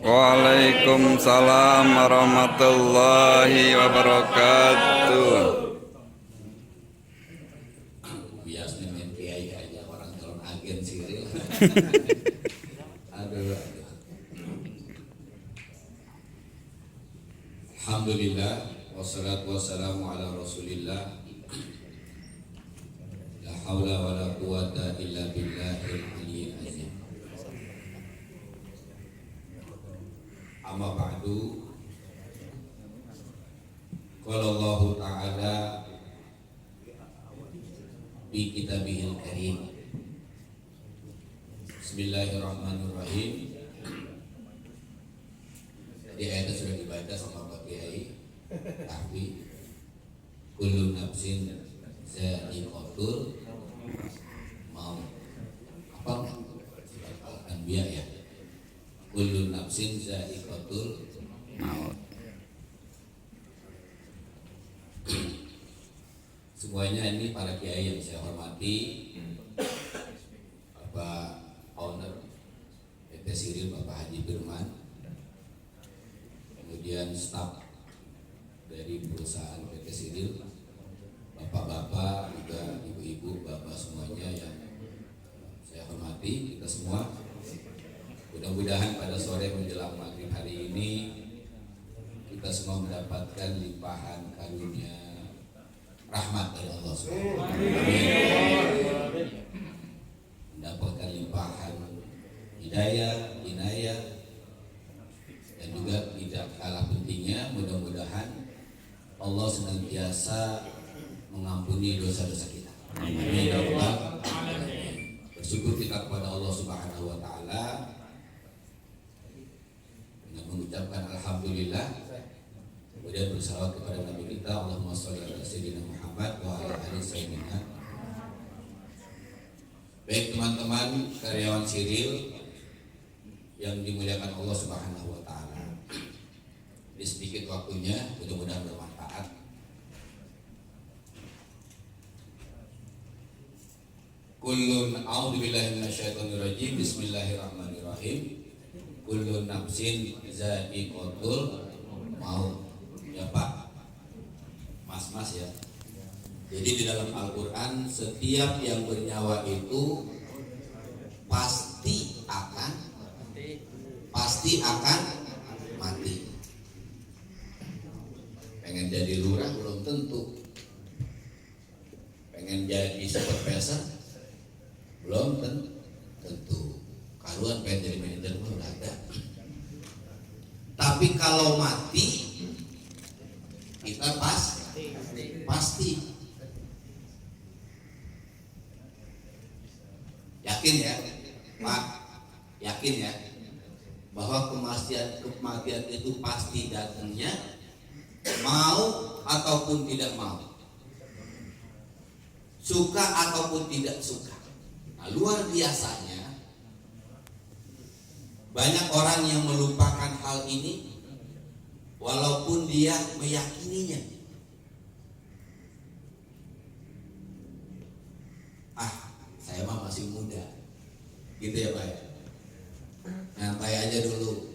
Waalaikumsalam warahmatullahi wabarakatuh. Biasanya main kiai aja orang calon agen siril. Aduh. Alhamdulillah wassalatu wassalamu ala Rasulillah. La haula wala quwata illa billahil aliyyil azim. Amma ba'du. Qala Allah Ta'ala fi kitabihil karim. Bismillahirrahmanirrahim. Tadi ayatnya sudah dibaca sama Pak Kiai. Tapi kullu nafsin za'iqatul maut. Apa? Surat Al-Anbiya ya. Kullu nafsin za'iqatul maut. Semuanya ini para kiai yang saya hormati, Bapak Owner PT Siril Bapak Haji Firman, kemudian staf dari perusahaan PT Siril, bapak-bapak juga ibu-ibu, bapak semuanya yang saya hormati, kita semua. Mudah-mudahan pada sore menjelang maghrib hari ini kita semua mendapatkan limpahan karunia rahmat dari Allah Subhanahu. Amin. Mendapatkan limpahan hidayah, inayah, dan juga tidak kalah pentingnya mudah-mudahan Allah senantiasa mengampuni dosa-dosa kita. Amin. Bersyukur kita kepada Allah Subhanahu wa taala dengan mengucapkan alhamdulillah, kemudian bersalawat kepada Nabi kita, Allahumma sholli ala sayyidina Muhammad wa ala ali sayyidina. Baik teman-teman karyawan Siril yang dimuliakan Allah Subhanahu wa taala. Di sedikit waktunya mudah-mudahan bermanfaat. Kullun a'udzubillahi minasyaitonir rajim. Bismillahirrahmanirrahim. Kullu nafsin za'iqatul maut. Ya Pak, Mas ya. Jadi di dalam Al-Quran setiap yang bernyawa itu pasti akan mati. Pengen jadi lurah belum tentu. Pengen jadi supervisor belum tentu. Karuan pengen jadi manajer belum ada. Tapi kalau mati kita pasti yakin ya Pak, yakin ya bahwa kematian itu pasti datangnya, mau ataupun tidak mau, suka ataupun tidak suka. Nah, luar biasanya banyak orang yang melupakan hal ini walaupun dia meyakininya. Saya mah masih muda, gitu ya Pak. Nyantai aja dulu.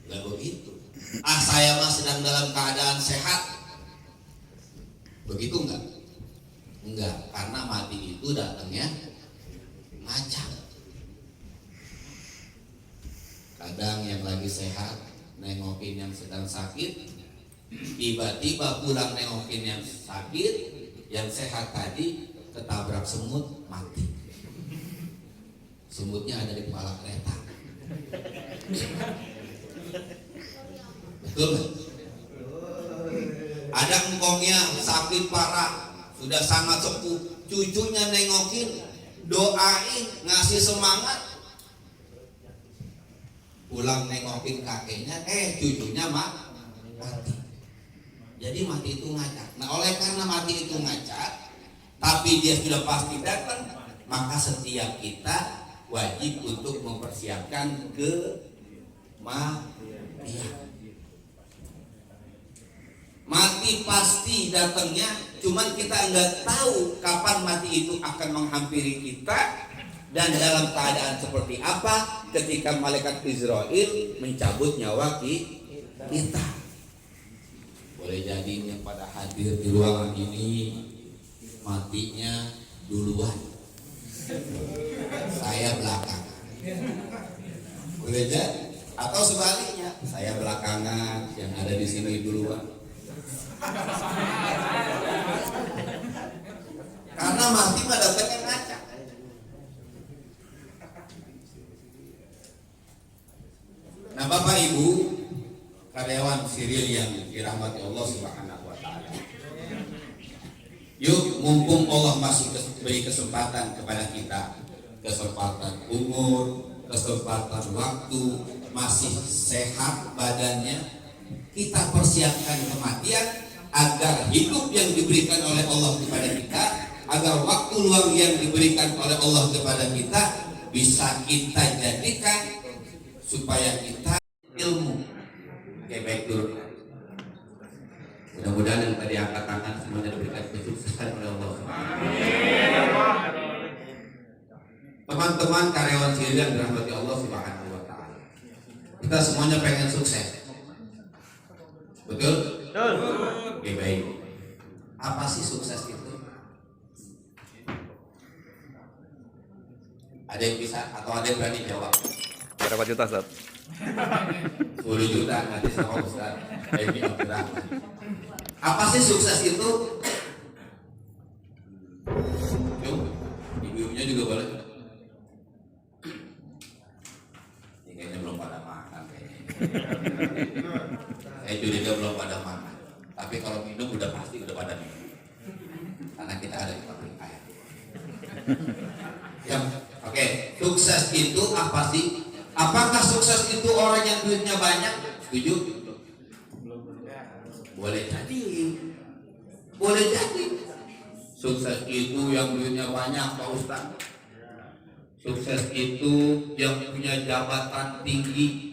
Gak begitu. Saya mah sedang dalam keadaan sehat. Begitu enggak? Enggak, karena mati itu datangnya ngacak. Kadang yang lagi sehat nengokin yang sedang sakit, tiba-tiba pulang nengokin yang sakit, yang sehat tadi ketabrak semut mati. Semutnya ada di kepala kereta. Betul kan? Ada engkongnya sakit parah, sudah sangat sepuh, cucunya nengokin, doain, ngasih semangat. Pulang nengokin kakeknya, cucunya mati. Jadi mati itu ngacak. Nah, oleh karena mati itu ngacak, tapi dia sudah pasti datang, maka setiap kita wajib untuk mempersiapkan kematian. Mati pasti datangnya, cuman kita nggak tahu kapan mati itu akan menghampiri kita Dan dalam keadaan seperti apa ketika malaikat Israel mencabut nyawa kita? Boleh jadi yang pada hadir di ruangan ini matinya duluan, saya belakangan. Boleh jadi, atau sebaliknya, saya belakangan, yang ada di sini duluan. Karena mati mah datangnya ngacak. Nah, Bapak Ibu karyawan Siril yang dirahmati Allah Subhanahu wa taala. Yuk, mumpung Allah masih beri kesempatan kepada kita, kesempatan umur, kesempatan waktu, masih sehat badannya, kita persiapkan kematian agar hidup yang diberikan oleh Allah kepada kita, agar waktu luang yang diberikan oleh Allah kepada kita bisa kita jadikan supaya kita ilmu. Oke, baik dulu. Mudah-mudahan yang tadi angkat tangan semuanya diberikan kesuksesan oleh Allah. Teman-teman karyawan Siril yang dirahmati Allah Subhanahu wa taala. Kita semuanya pengen sukses. Betul? Betul. Oke, baik. Apa sih sukses itu? Ada yang bisa atau ada yang berani jawab? Berapa juta, Ustaz? 10 juta nanti sama Ustaz. Ini Abdurrahman. Apa sih sukses itu? Yuk, ibu-ibunya juga boleh. Ini kayaknya belum pada makan kayaknya. Saya curiga belum pada makan. Tapi kalau minum udah pasti udah pada minum. Karena kita ada di pabrik air. Ya, oke. Sukses itu apa sih? Apakah sukses itu orang yang duitnya banyak? Setuju? Boleh jadi. Boleh jadi. Sukses itu yang duitnya banyak, Pak Ustaz. Sukses itu yang punya jabatan tinggi.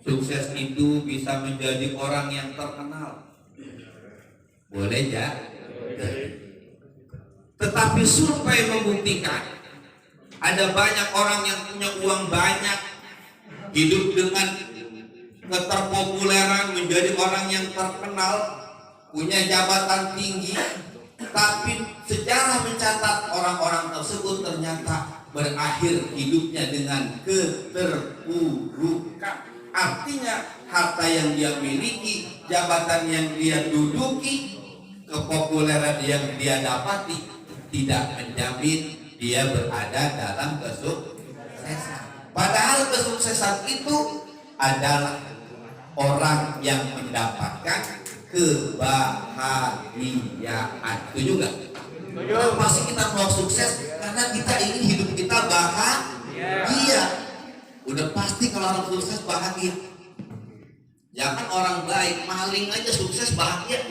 Sukses itu bisa menjadi orang yang terkenal. Boleh ya? Tetapi survei membuktikan ada banyak orang yang punya uang banyak, hidup dengan keterpopuleran, menjadi orang yang terkenal, punya jabatan tinggi, tapi sejarah mencatat orang-orang tersebut ternyata berakhir hidupnya dengan keterpurukan. Artinya harta yang dia miliki, jabatan yang dia duduki, kepopuleran yang dia dapati tidak menjamin dia berada dalam kesuksesan. Padahal kesuksesan itu adalah orang yang mendapatkan kebahagiaan. Setuju nggak? Kenapa sih kita mau sukses? Karena kita ingin hidup kita bahagia. Udah pasti kalau orang sukses bahagia. Jangan orang baik, maling aja sukses bahagia.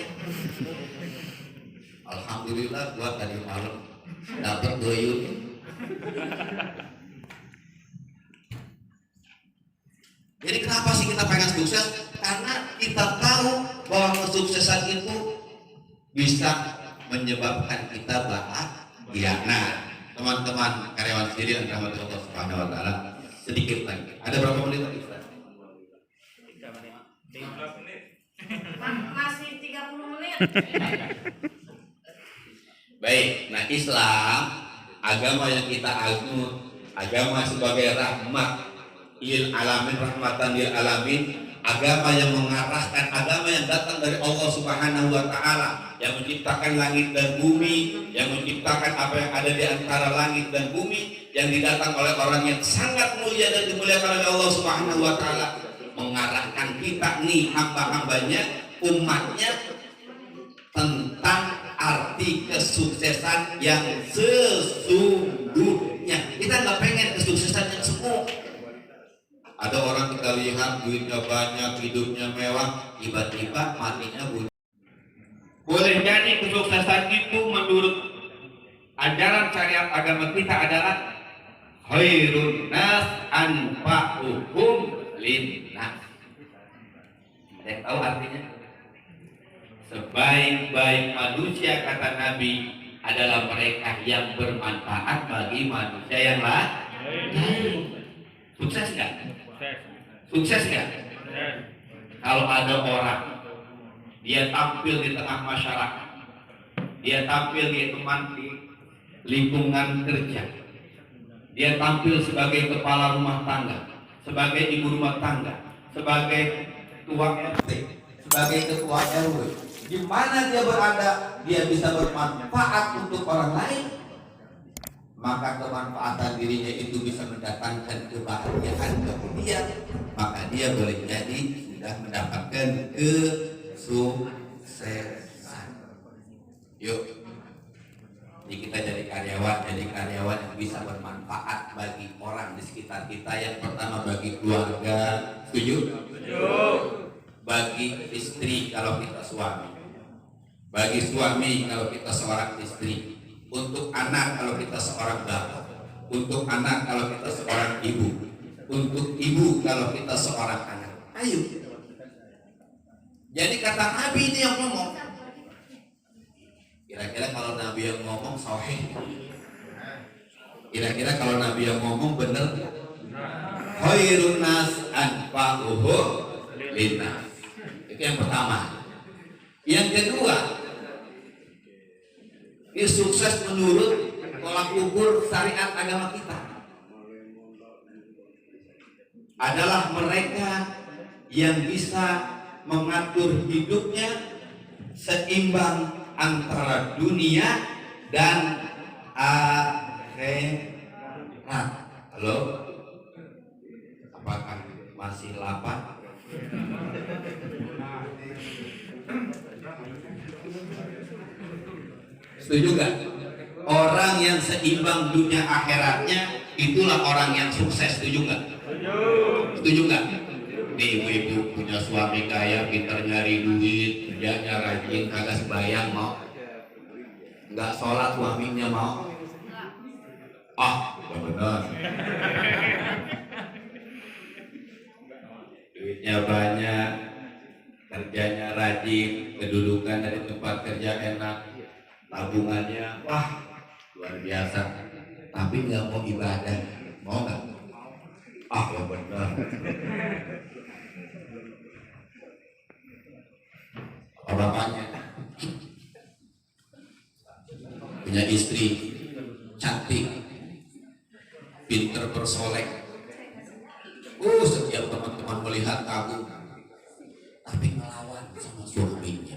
Alhamdulillah gua tadi malam dapat 2 unit. Jadi kenapa sih kita pengen sukses? Karena kita tahu bahwa kesuksesan itu bisa menyebabkan kita bahagia. Nah, teman-teman karyawan Siril yang dirahmati Allah Subhanahu wa taala, sedikit lagi. Ada berapa menit lagi? 3 menit. Masih 30 menit. Baik, nah Islam agama yang kita anut, agama sebagai rahmat lil alamin, rahmatan lil alamin, agama yang mengarahkan, agama yang datang dari Allah Subhanahu wa taala, yang menciptakan langit dan bumi, yang menciptakan apa yang ada di antara langit dan bumi, yang didatang oleh orang yang sangat mulia dan dimuliakan oleh Allah Subhanahu wa taala, mengarahkan kita nih hamba-hambanya, umatnya, tentang arti kesuksesan yang sesungguhnya. Kita nggak pengen kesuksesan yang semu. Ada orang kita lihat duitnya banyak, hidupnya mewah, tiba-tiba matinya bunyi. Boleh jadi kesuksesan itu menurut ajaran syariat agama kita adalah khairun nas anfa'uhum linnas. Ada yang tahu artinya? Sebaik-baik manusia, kata Nabi, adalah mereka yang bermanfaat bagi manusia yang lain. Sukses nggak? Sukses nggak? Kalau ada orang dia tampil di tengah masyarakat, dia tampil di teman di lingkungan kerja, dia tampil sebagai kepala rumah tangga, sebagai ibu rumah tangga, sebagai ketua RT, sebagai ketua RW, di mana dia berada, dia bisa bermanfaat untuk orang lain, maka kemanfaatan dirinya itu bisa mendatangkan kebahagiaan bagi dia, maka dia boleh jadi sudah mendapatkan kesuksesan. Yuk, jadi kita jadi karyawan yang bisa bermanfaat bagi orang di sekitar kita. Yang pertama bagi keluarga, setuju? Bagi istri kalau kita suami, bagi suami kalau kita seorang istri, untuk anak kalau kita seorang bapak, untuk anak kalau kita seorang ibu, untuk ibu kalau kita seorang anak. Ayo. Jadi kata Nabi ini yang ngomong. Kira-kira kalau Nabi yang ngomong sahih. Kira-kira kalau Nabi yang ngomong benar. Khairun nas anfa'uhu linnas. Itu yang pertama. Yang kedua, ini sukses menurut tolak ukur syariat agama kita adalah mereka yang bisa mengatur hidupnya seimbang antara dunia dan akhirat. Halo? Apakah masih lapar? Setuju gak? Orang yang seimbang dunia akhiratnya itulah orang yang sukses. Setuju gak? Setuju gak? Nih ibu-ibu punya suami kaya, pintar nyari duit, kerjanya rajin, kagak sembahyang mau? Nggak sholat suaminya mau? Ah, benar. Duitnya banyak, kerjanya rajin, kedudukan dari tempat kerja enak, tabungannya wah luar biasa, tapi nggak mau ibadah, mau nggak? Ah, ya benar. Bapaknya punya istri cantik, pinter bersolek. Setiap teman-teman melihat kagum, tapi ngelawan sama suaminya.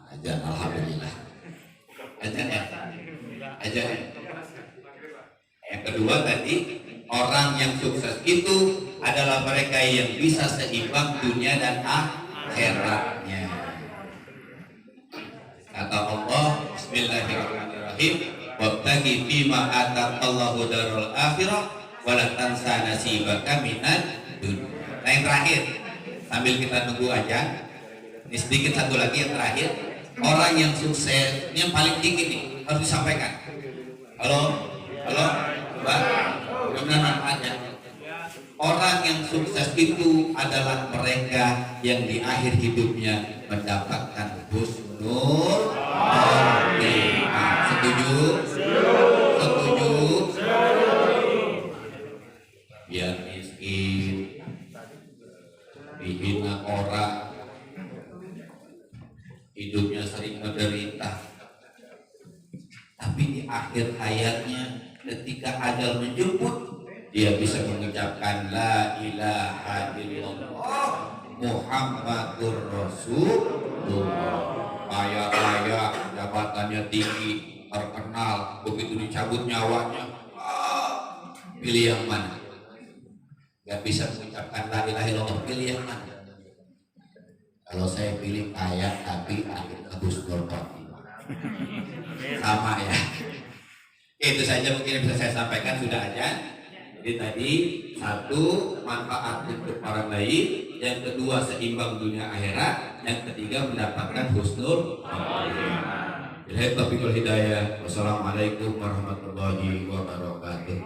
Aja alhamdulillah. Aja ya. Aja ya. Yang kedua tadi, orang yang sukses itu adalah mereka yang bisa seimbang dunia dan akhiratnya. Kata Allah, Bismillahirrahmanirrahim, wabtaghi fima ataqallahu darul akhirah wala tansa nasibaka minad dunya. Nah, yang terakhir, sambil kita tunggu aja, ini sedikit satu lagi yang terakhir. Orang yang sukses, ini yang paling tinggi nih, harus disampaikan. Halo, coba, mudah-mudahan manfaatnya. Orang yang sukses itu adalah mereka yang di akhir hidupnya mendapatkan husnul khotimah. Setuju? Setuju? Biar miskin, dihina orang, hidupnya sering menderita, tapi di akhir hayatnya ketika ajal menjemput, dia bisa mengucapkan la ilaha illallah Muhammadur Rasulullah. Kaya-kaya, jabatannya tinggi, terkenal, begitu dicabut nyawanya, pilih yang mana? Gak bisa mengucapkan la ilaha illallah, pilih yang mana? Kalau saya pilih kaya tapi akhirnya husnul khotimah. Sama ya. Itu saja mungkin yang bisa saya sampaikan, sudah aja. Jadi tadi satu, manfaat untuk orang lain, yang kedua seimbang dunia akhirat, yang ketiga mendapatkan husnul khotimah. Billahi taufiq wal hidayah. Wassalamualaikum warahmatullahi wabarakatuh.